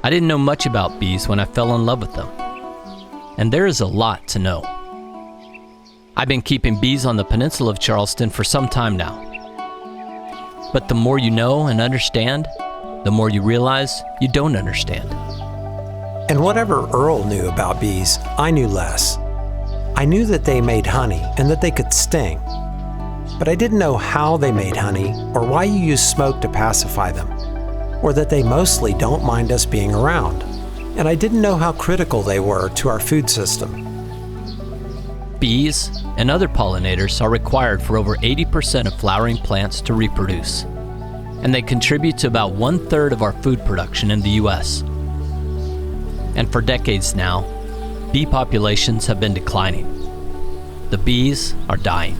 I didn't know much about bees when I fell in love with them, and there is a lot to know. I've been keeping bees on the peninsula of Charleston for some time now. But the more you know and understand, the more you realize you don't understand. And whatever Earl knew about bees, I knew less. I knew that they made honey and that they could sting. But I didn't know how they made honey or why you use smoke to pacify them, or that they mostly don't mind us being around. And I didn't know how critical they were to our food system. Bees and other pollinators are required for over 80% of flowering plants to reproduce, and they contribute to about 1/3 of our food production in the US. And for decades now, bee populations have been declining. The bees are dying.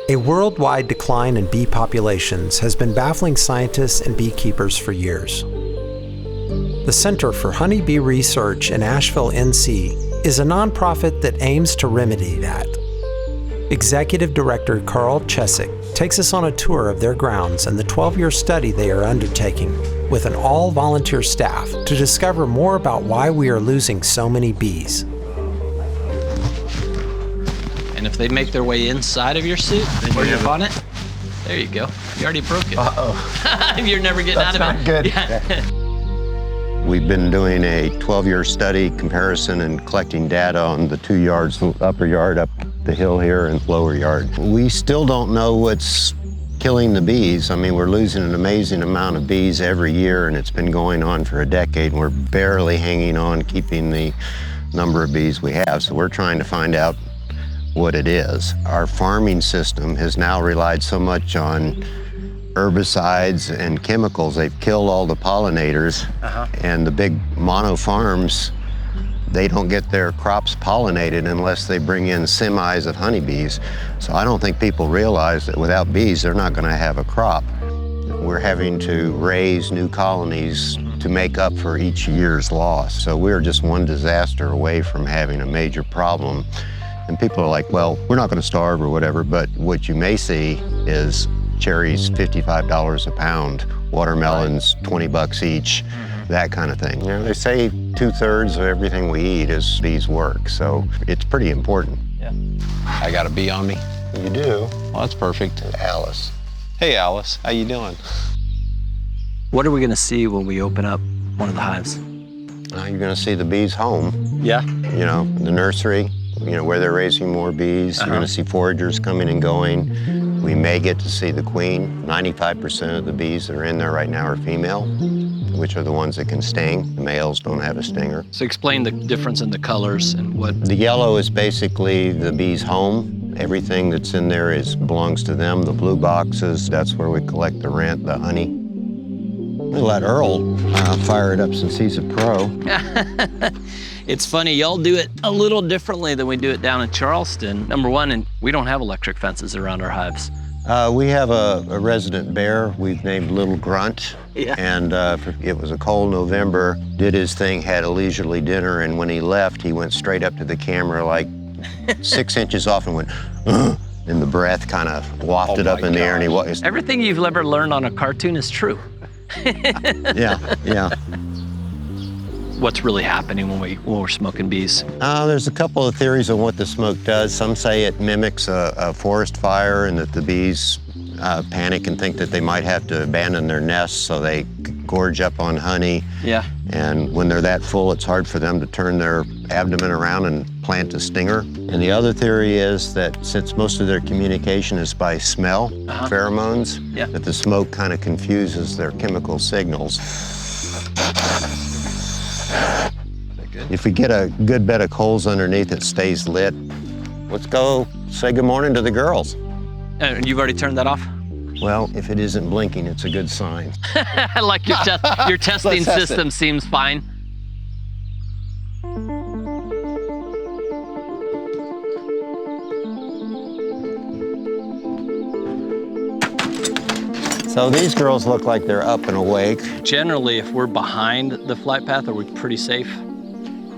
A worldwide decline in bee populations has been baffling scientists and beekeepers for years. The Center for Honeybee Research in Asheville, NC, is a nonprofit that aims to remedy that. Executive Director Carl Chesick takes us on a tour of their grounds and the 12-year study they are undertaking with an all-volunteer staff to discover more about why we are losing so many bees. And if they make their way inside of your suit or your bonnet, there you go. You already broke it. Uh-oh. You're never getting out of it. That's not good. Yeah. We've been doing a 12-year study comparison and collecting data on the 2 yards, the upper yard up the hill here and lower yard. We still don't know what's killing the bees. I mean, we're losing an amazing amount of bees every year, and it's been going on for a decade, and we're barely hanging on, keeping the number of bees we have. So we're trying to find out what it is. Our farming system has now relied so much on herbicides and chemicals. They've killed all the pollinators, and the big mono farms, they don't get their crops pollinated unless they bring in semis of honeybees. So I don't think people realize that without bees, they're not gonna have a crop. We're having to raise new colonies to make up for each year's loss. So we're just one disaster away from having a major problem. And people are like, well, we're not gonna starve or whatever, but what you may see is cherries $55 a pound, watermelons 20 bucks each, that kind of thing. You know, they say 2/3 of everything we eat is bees work, so it's pretty important. Yeah. I got a bee on me. You do? Well, that's perfect. Alice. Hey, Alice, how you doing? What are we gonna see when we open up one of the hives? You're gonna see the bees' home. Yeah. You know, the nursery, you know, where they're raising more bees. You're gonna see foragers coming and going. We may get to see the queen. 95% of the bees that are in there right now are female, which are the ones that can sting. The males don't have a stinger. So explain the difference in the colors and what... The yellow is basically the bees' home. Everything that's in there belongs to them. The blue boxes, that's where we collect the rent, the honey. We'll let Earl fire it up since he's a pro. It's funny, y'all do it a little differently than we do it down in Charleston. Number one, and we don't have electric fences around our hives. We have a resident bear we've named Little Grunt. Yeah. And it was a cold November, did his thing, had a leisurely dinner, and when he left, he went straight up to the camera like 6 inches off and went, "Ugh," and the breath kind of wafted up in the air, and he was... Everything you've ever learned on a cartoon is true. Yeah, yeah. What's really happening when we're smoking bees? There's a couple of theories on what the smoke does. Some say it mimics a forest fire and that the bees panic and think that they might have to abandon their nests, so they gorge up on honey. Yeah. And when they're that full, it's hard for them to turn their abdomen around and plant a stinger. And the other theory is that since most of their communication is by smell, pheromones, that the smoke kind of confuses their chemical signals. If we get a good bed of coals underneath, it stays lit. Let's go say good morning to the girls. And you've already turned that off? Well, if it isn't blinking, it's a good sign. Like your testing Let's test system seems fine. So these girls look like they're up and awake. Generally, if we're behind the flight path, are we pretty safe?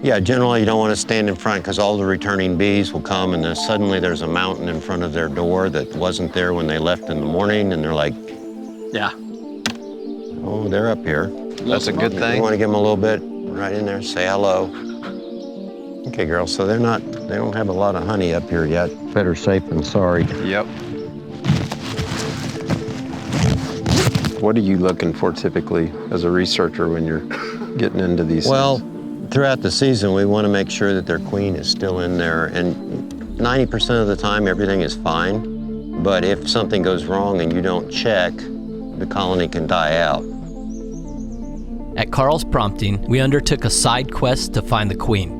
Yeah, generally you don't want to stand in front because all the returning bees will come and then suddenly there's a mountain in front of their door that wasn't there when they left in the morning and they're like, Yeah. oh, they're up here. That's a good You thing. want to give them a little bit right in there, say hello. Okay, girls, so they don't have a lot of honey up here yet. Better safe than sorry. Yep. What are you looking for typically as a researcher when you're getting into these Well, things? throughout the season, we want to make sure that their queen is still in there. And 90% of the time, everything is fine. But if something goes wrong and you don't check, the colony can die out. At Carl's prompting, we undertook a side quest to find the queen.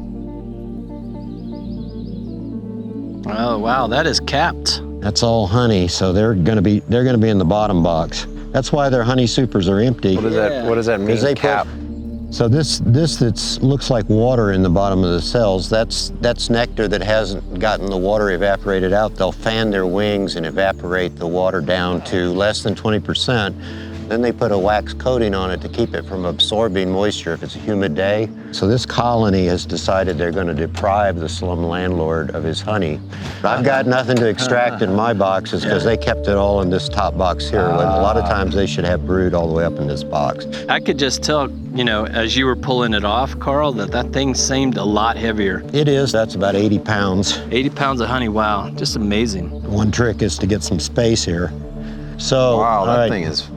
Oh, wow, that is capped. That's all honey, so they're gonna be in the bottom box. That's why their honey supers are empty. What does that mean? They Cap. So this that looks like water in the bottom of the cells, that's nectar that hasn't gotten the water evaporated out. They'll fan their wings and evaporate the water down to less than 20%. Then they put a wax coating on it to keep it from absorbing moisture if it's a humid day. So this colony has decided they're going to deprive the slum landlord of his honey. I've got nothing to extract in my boxes because they kept it all in this top box here. When a lot of times they should have brood all the way up in this box. I could just tell, as you were pulling it off, Carl, that thing seemed a lot heavier. It is. That's about 80 pounds. 80 pounds of honey, wow, just amazing. One trick is to get some space here. So, Wow, all that right. thing is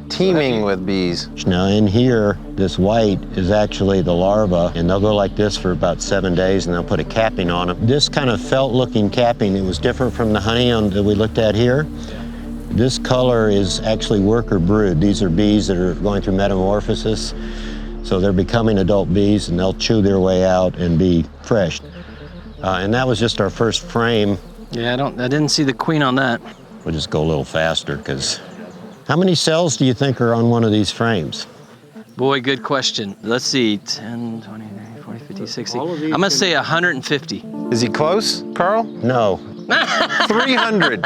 teeming with bees. Now in here, this white is actually the larva, and they'll go like this for about 7 days, and they'll put a capping on them. This kind of felt-looking capping, it was different from the honey that we looked at here. This color is actually worker brood. These are bees that are going through metamorphosis, so they're becoming adult bees, and they'll chew their way out and be fresh. And that was just our first frame. Yeah, I didn't see the queen on that. We'll just go a little faster, because how many cells do you think are on one of these frames? Boy, good question. Let's see, 10, 20, 30, 40, 50, 60. I'm gonna say 150. Is he close, Carl? No. 300.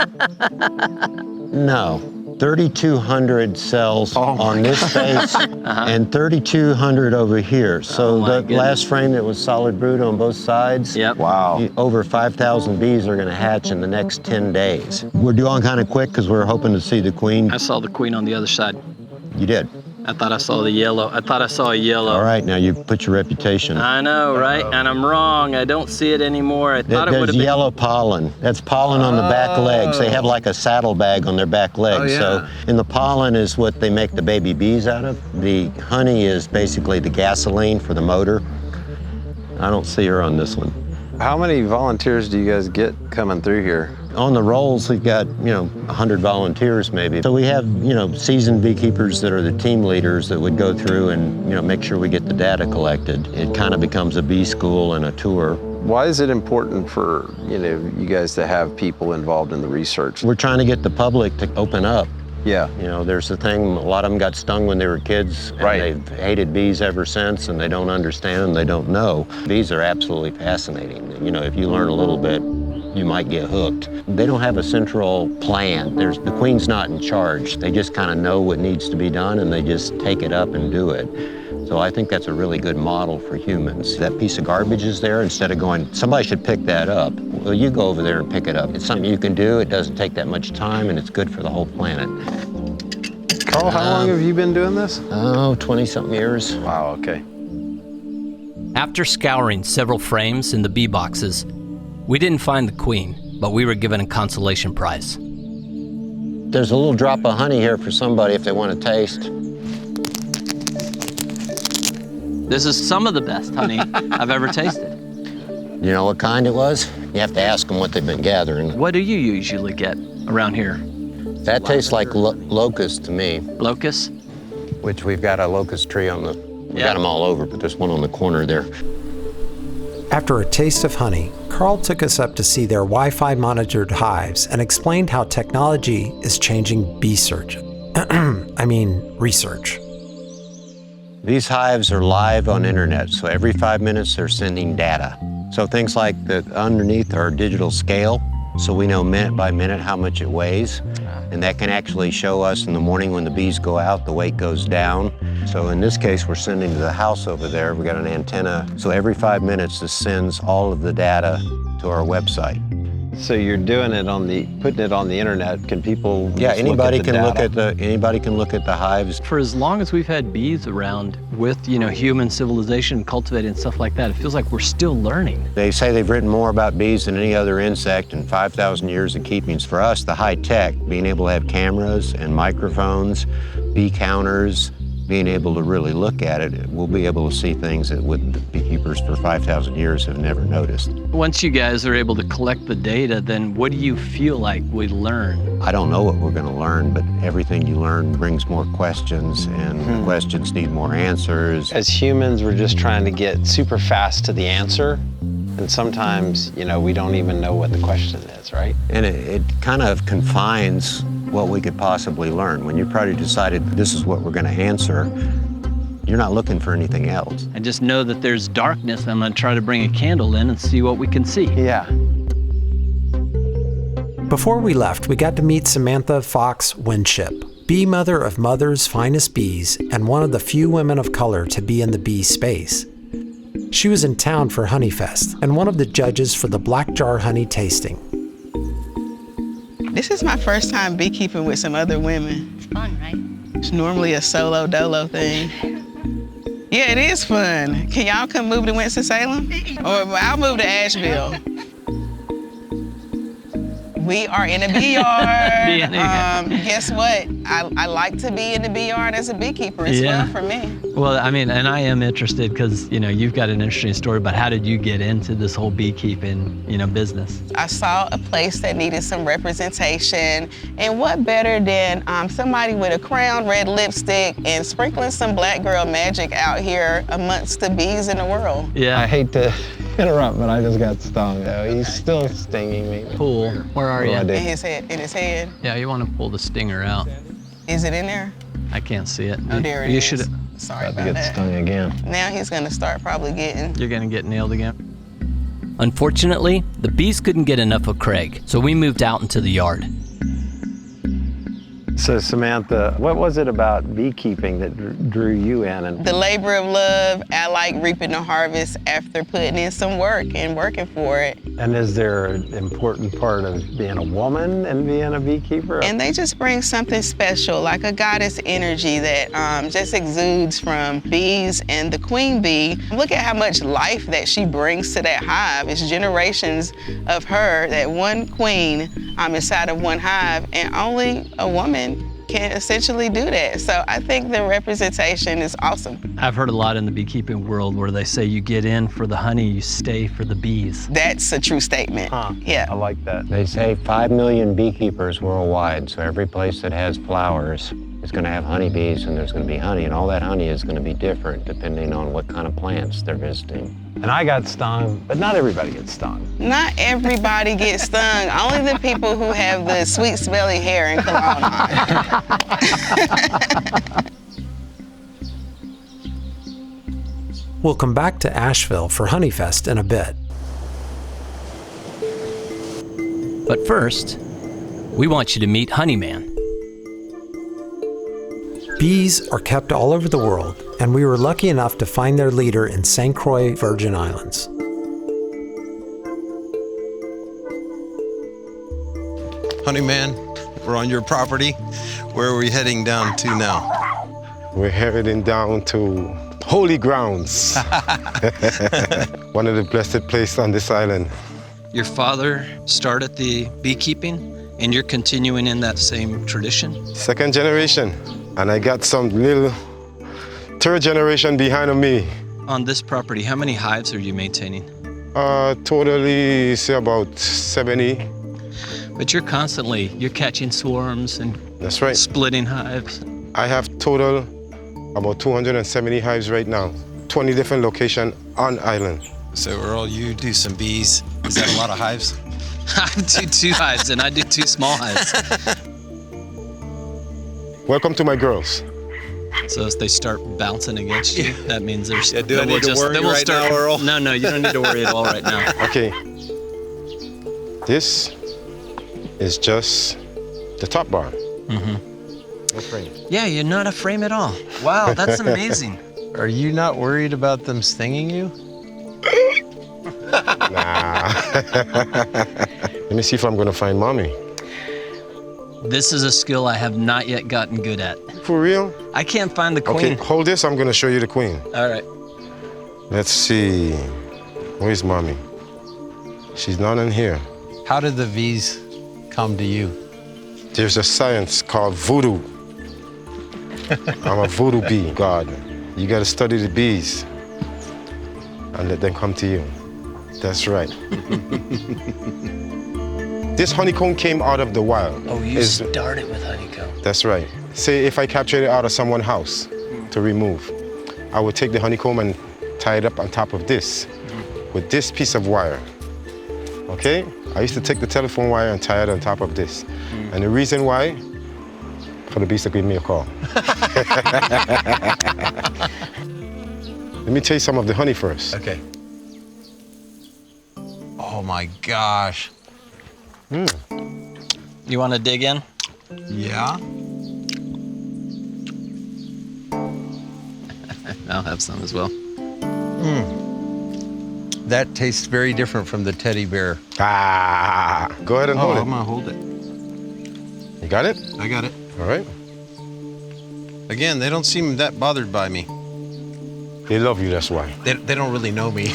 No. 3,200 cells on this face and 3,200 over here. So my the goodness. last frame that was solid brood on both sides, Yep. Wow. over 5,000 bees are going to hatch in the next 10 days. We're doing kind of quick because we're hoping to see the queen. I saw the queen on the other side. You did. I thought I saw the yellow. I thought I saw a yellow. All right, now you put your reputation. I know, right? And I'm wrong. I don't see it anymore. I thought it would There's have been. yellow pollen. That's pollen on the back legs. They have like a saddlebag on their back legs. yeah. So, and the pollen is what they make the baby bees out of. The honey is basically the gasoline for the motor. I don't see her on this one. How many volunteers do you guys get coming through here? On the rolls, we've got, 100 volunteers maybe. So we have, seasoned beekeepers that are the team leaders that would go through and, make sure we get the data collected. It kind of becomes a bee school and a tour. Why is it important for, you guys to have people involved in the research? We're trying to get the public to open up. Yeah. There's the thing, a lot of them got stung when they were kids, and Right. they've hated bees ever since, and they don't understand and they don't know. Bees are absolutely fascinating. If you learn a little bit, you might get hooked. They don't have a central plan. The queen's not in charge. They just kind of know what needs to be done, and they just take it up and do it. So I think that's a really good model for humans. That piece of garbage is there, instead of going, somebody should pick that up. Well, you go over there and pick it up. It's something you can do. It doesn't take that much time, and it's good for the whole planet. Carl, how long have you been doing this? Oh, 20-something years. Wow, okay. After scouring several frames in the bee boxes, we didn't find the queen, but we were given a consolation prize. There's a little drop of honey here for somebody if they want to taste. This is some of the best honey I've ever tasted. You know what kind it was? You have to ask them what they've been gathering. What do you usually get around here? That tastes like locust to me, Locust? which we've got a locust tree on the, we Yeah. got them all over, but there's one on the corner there. After a taste of honey, Carl took us up to see their Wi-Fi monitored hives and explained how technology is changing bee search. research. These hives are live on internet, so every 5 minutes they're sending data. So things like that underneath are digital scale, so we know minute by minute how much it weighs. And that can actually show us in the morning when the bees go out, the weight goes down. So in this case, we're sending to the house over there. We got an antenna. So every 5 minutes, this sends all of the data to our website. So you're doing it putting it on the internet. Can people anybody can look at the hives. For as long as we've had bees around with, human civilization, cultivating and stuff like that, it feels like we're still learning. They say they've written more about bees than any other insect in 5,000 years of keepings. For us, the high tech, being able to have cameras and microphones, bee counters, being able to really look at it, we'll be able to see things that the beekeepers for 5,000 years have never noticed. Once you guys are able to collect the data, then what do you feel like we learn? I don't know what we're going to learn, but everything you learn brings more questions, and the questions need more answers. As humans, we're just trying to get super fast to the answer, and sometimes, we don't even know what the question is, right? And it kind of confines what we could possibly learn. When you've already decided this is what we're going to answer, you're not looking for anything else. I just know that there's darkness. I'm going to try to bring a candle in and see what we can see. Yeah. Before we left, we got to meet Samantha Fox Winship, bee mother of Mother's Finest Bees and one of the few women of color to be in the bee space. She was in town for Honeyfest and one of the judges for the Black Jar Honey tasting. This is my first time beekeeping with some other women. It's fun, right? It's normally a solo dolo thing. Yeah, it is fun. Can y'all come move to Winston-Salem? Or I'll move to Asheville. We are in a bee yard. Guess what? I like to be in the bee yard as a beekeeper. It's fun for me. Well, and I am interested because, you've got an interesting story about how did you get into this whole beekeeping, business? I saw a place that needed some representation, and what better than somebody with a crown, red lipstick, and sprinkling some black girl magic out here amongst the bees in the world. Yeah. I hate to interrupt, but I just got stung. He's still stinging me. Cool. Where are you? In his head. Yeah, you want to pull the stinger out. Is it in there? I can't see it. Oh, there it you is. should. Sorry About about to get that. stung again. Now he's gonna start probably getting. You're gonna get nailed again. Unfortunately, the bees couldn't get enough of Craig, so we moved out into the yard. So Samantha, what was it about beekeeping that drew you in? And The labor of love. I like reaping the harvest after putting in some work and working for it. And is there an important part of being a woman and being a beekeeper? And they just bring something special, like a goddess energy that just exudes from bees and the queen bee. Look at how much life that she brings to that hive. It's generations of her, that one queen inside of one hive, and only a woman can essentially do that. So I think the representation is awesome. I've heard a lot in the beekeeping world where they say you get in for the honey, you stay for the bees. That's a true statement. Yeah. I like that. They say 5 million beekeepers worldwide, so every place that has flowers is going to have honeybees, and there's going to be honey, and all that honey is going to be different depending on what kind of plants they're visiting. And I got stung, but not everybody gets stung. Not everybody gets stung. Only the people who have the sweet smelly hair and cologne on. We'll come back to Asheville for Honeyfest in a bit. But first, we want you to meet Honeyman. Bees are kept all over the world, and we were lucky enough to find their leader in St. Croix, Virgin Islands. Honeyman, we're on your property. Where are we heading down to now? We're heading down to holy grounds. One of the blessed places on this island. Your father started the beekeeping, and you're continuing in that same tradition? Second generation, and I got some little third generation behind me. On this property, how many hives are you maintaining? Totally, say about 70. But you're catching swarms and That's right. splitting hives. I have total about 270 hives right now, 20 different locations on island. So Earl, you do some bees. Is that a lot of hives? I do 2 hives, and I do 2 small hives. Welcome to my girls. So if they start bouncing against you, that means there's. Yeah, do I need to worry right now, Earl? No, you don't need to worry at all right now. Okay. This is just the top bar. Mm-hmm. No frame. Yeah, you're not a frame at all. Wow, that's amazing. Are you not worried about them stinging you? Nah. Let me see if I'm gonna find mommy. This is a skill I have not yet gotten good at. For real? I can't find the queen. Okay, hold this. I'm gonna show you the queen. All right. Let's see. Where's mommy? She's not in here. How did the bees come to you? There's a science called voodoo. I'm a voodoo bee god. You gotta study the bees and let them come to you. That's right. This honeycomb came out of the wild. Oh, you started with honeycomb. That's right. Say if I captured it out of someone's house to remove, I would take the honeycomb and tie it up on top of this with this piece of wire. Okay? I used to take the telephone wire and tie it on top of this. And the reason why, for the bees to give me a call. Let me taste some of the honey first. Okay. Oh my gosh. You want to dig in? Yeah. I'll have some as well. That tastes very different from the teddy bear. Ah, go ahead and hold I'm it. gonna hold it. You got it? I got it. All right. Again, they don't seem that bothered by me. They love you, that's why. They don't really know me.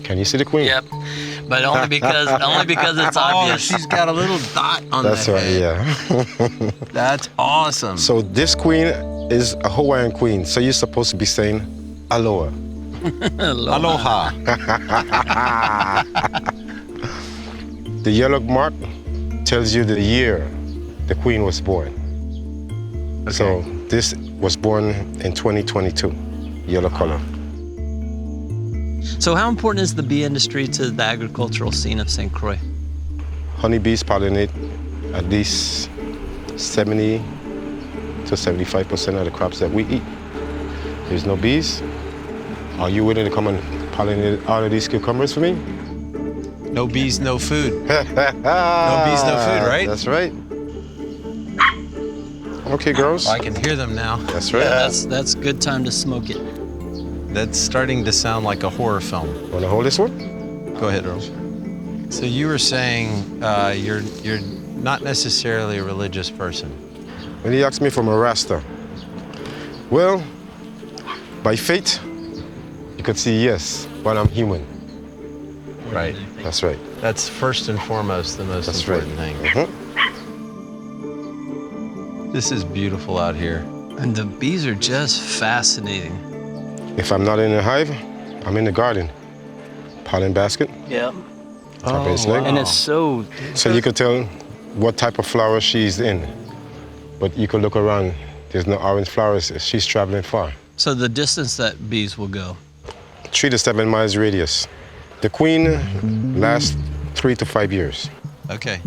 Can you see the queen? Yep. But only because it's obvious. She's got a little dot on That's that right, head. yeah. That's awesome. So this queen is a Hawaiian queen, so you're supposed to be saying aloha. Aloha. The yellow mark tells you the year the queen was born. Okay. So this was born in 2022, yellow color. So how important is the bee industry to the agricultural scene of St. Croix? Honeybees pollinate at least 70 to 75% of the crops that we eat. There's no bees. Are you willing to come and pollinate all of these cucumbers for me? No bees, no food. No bees, no food, right? That's right. Okay, girls. I can hear them now. That's right. That's good time to smoke it. That's starting to sound like a horror film. Want to hold this one? Go ahead, Earl. So you were saying you're not necessarily a religious person. When he asked me from a Rasta, well, by faith, you could see yes, but I'm human. Right. That's right. That's first and foremost the most That's right. important thing. This is beautiful out here. And the bees are just fascinating. If I'm not in the hive, I'm in the garden. Pollen basket, Yeah. top of its leg. And it's so So you could tell what type of flower she's in. But you could look around, there's no orange flowers, she's traveling far. So the distance that bees will go. 3 to 7 miles radius. The queen lasts 3 to 5 years. Okay.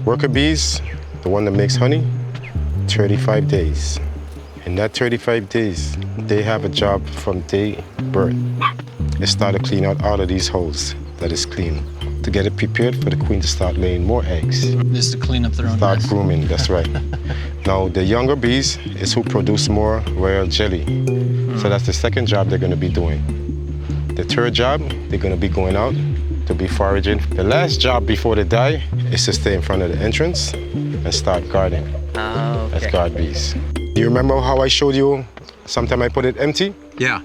Worker bees, the one that makes honey, 35 days. In that 35 days, they have a job from day birth. They start to clean out all of these holes that is clean to get it prepared for the queen to start laying more eggs. Just to clean up their own Start mess. grooming, that's right. Now, the younger bees is who produce more royal jelly. So that's the second job they're gonna be doing. The third job, they're gonna be going out to be foraging. The last job before they die is to stay in front of the entrance and start guarding. Oh, okay. That's guard bees. Do you remember how I showed you sometime I put it empty? Yeah.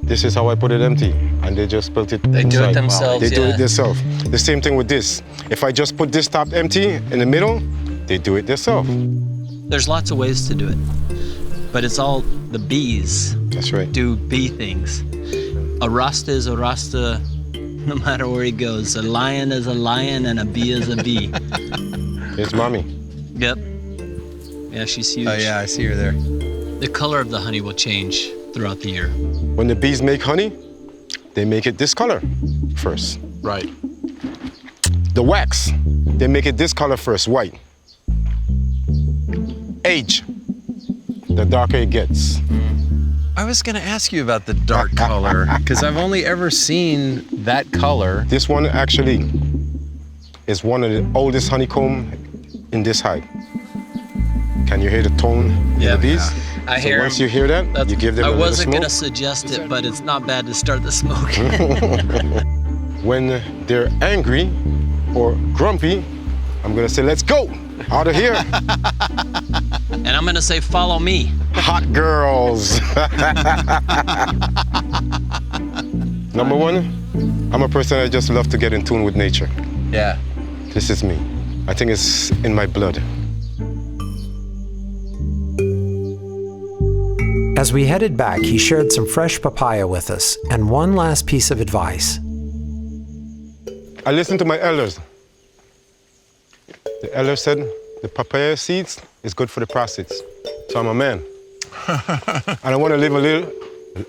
This is how I put it empty, and they just built it They do it inside. themselves, They do yeah. it themselves. The same thing with this. If I just put this top empty in the middle, they do it themselves. There's lots of ways to do it, but it's all the bees That's right. do bee things. A Rasta is a Rasta no matter where he goes. A lion is a lion and a bee is a bee. It's mommy. Yep. Yeah, she's huge. Oh yeah, I see her there. The color of the honey will change throughout the year. When the bees make honey, they make it this color first. Right. The wax, they make it this color first, white. Age, the darker it gets. I was gonna ask you about the dark color, because I've only ever seen that color. This one actually is one of the oldest honeycomb in this hive. Can you hear the tone Yeah. of the bees? I So hear once 'em. you hear that, you give them a I little wasn't smoke. gonna suggest it, but it's not bad to start the smoke. When they're angry or grumpy, I'm gonna say, let's go, out of here. And I'm gonna say, follow me. Hot girls. Number one, I'm a person that just love to get in tune with nature. Yeah. This is me. I think it's in my blood. As we headed back, he shared some fresh papaya with us and one last piece of advice. I listened to my elders. The elders said the papaya seeds is good for the prostates. So I'm a man. And I want to live a little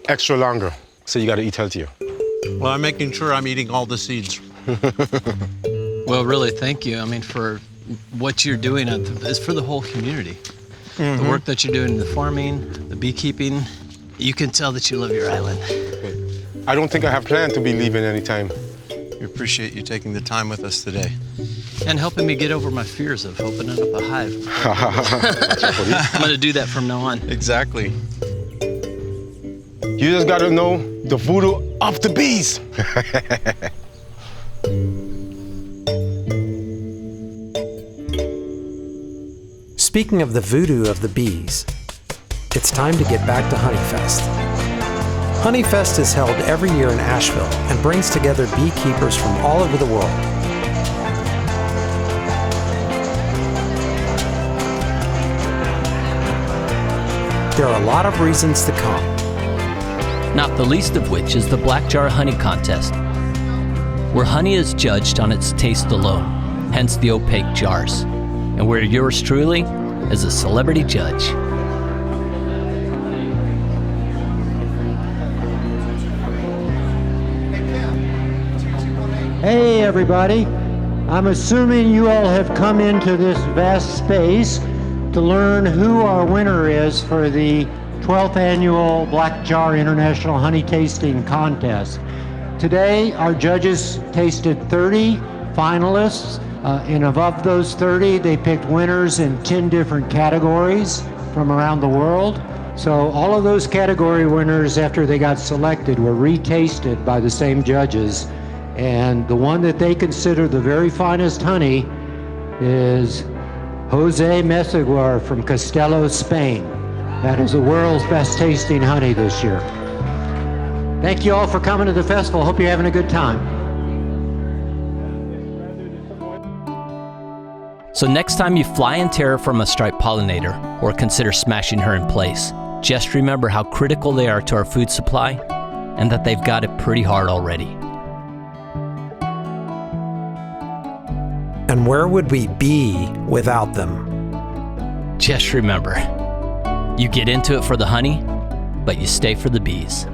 extra longer. So you got to eat healthier. Well, I'm making sure I'm eating all the seeds. Well, really, thank you. I mean, for what you're doing, it's for the whole community. The work that you're doing in the farming, the beekeeping, you can tell that you love your island. I don't think I have planned to be leaving anytime. We appreciate you taking the time with us today. And helping me get over my fears of opening up a hive. I'm gonna do that from now on. Exactly. You just got to know the voodoo of the bees. Speaking of the voodoo of the bees, it's time to get back to Honeyfest. Honeyfest is held every year in Asheville and brings together beekeepers from all over the world. There are a lot of reasons to come. Not the least of which is the Black Jar Honey Contest, where honey is judged on its taste alone, hence the opaque jars, and where yours truly is a celebrity judge. Hey everybody, I'm assuming you all have come into this vast space to learn who our winner is for the 12th annual Black Jar International Honey Tasting Contest. Today our judges tasted 30 finalists, and of those 30 they picked winners in 10 different categories from around the world. So all of those category winners, after they got selected, were retasted by the same judges. And the one that they consider the very finest honey is Jose Meseguer from Castello, Spain. That is the world's best tasting honey this year. Thank you all for coming to the festival. Hope you're having a good time. So next time you fly in terror from a striped pollinator or consider smashing her in place, just remember how critical they are to our food supply and that they've got it pretty hard already. And where would we be without them? Just remember, you get into it for the honey, but you stay for the bees.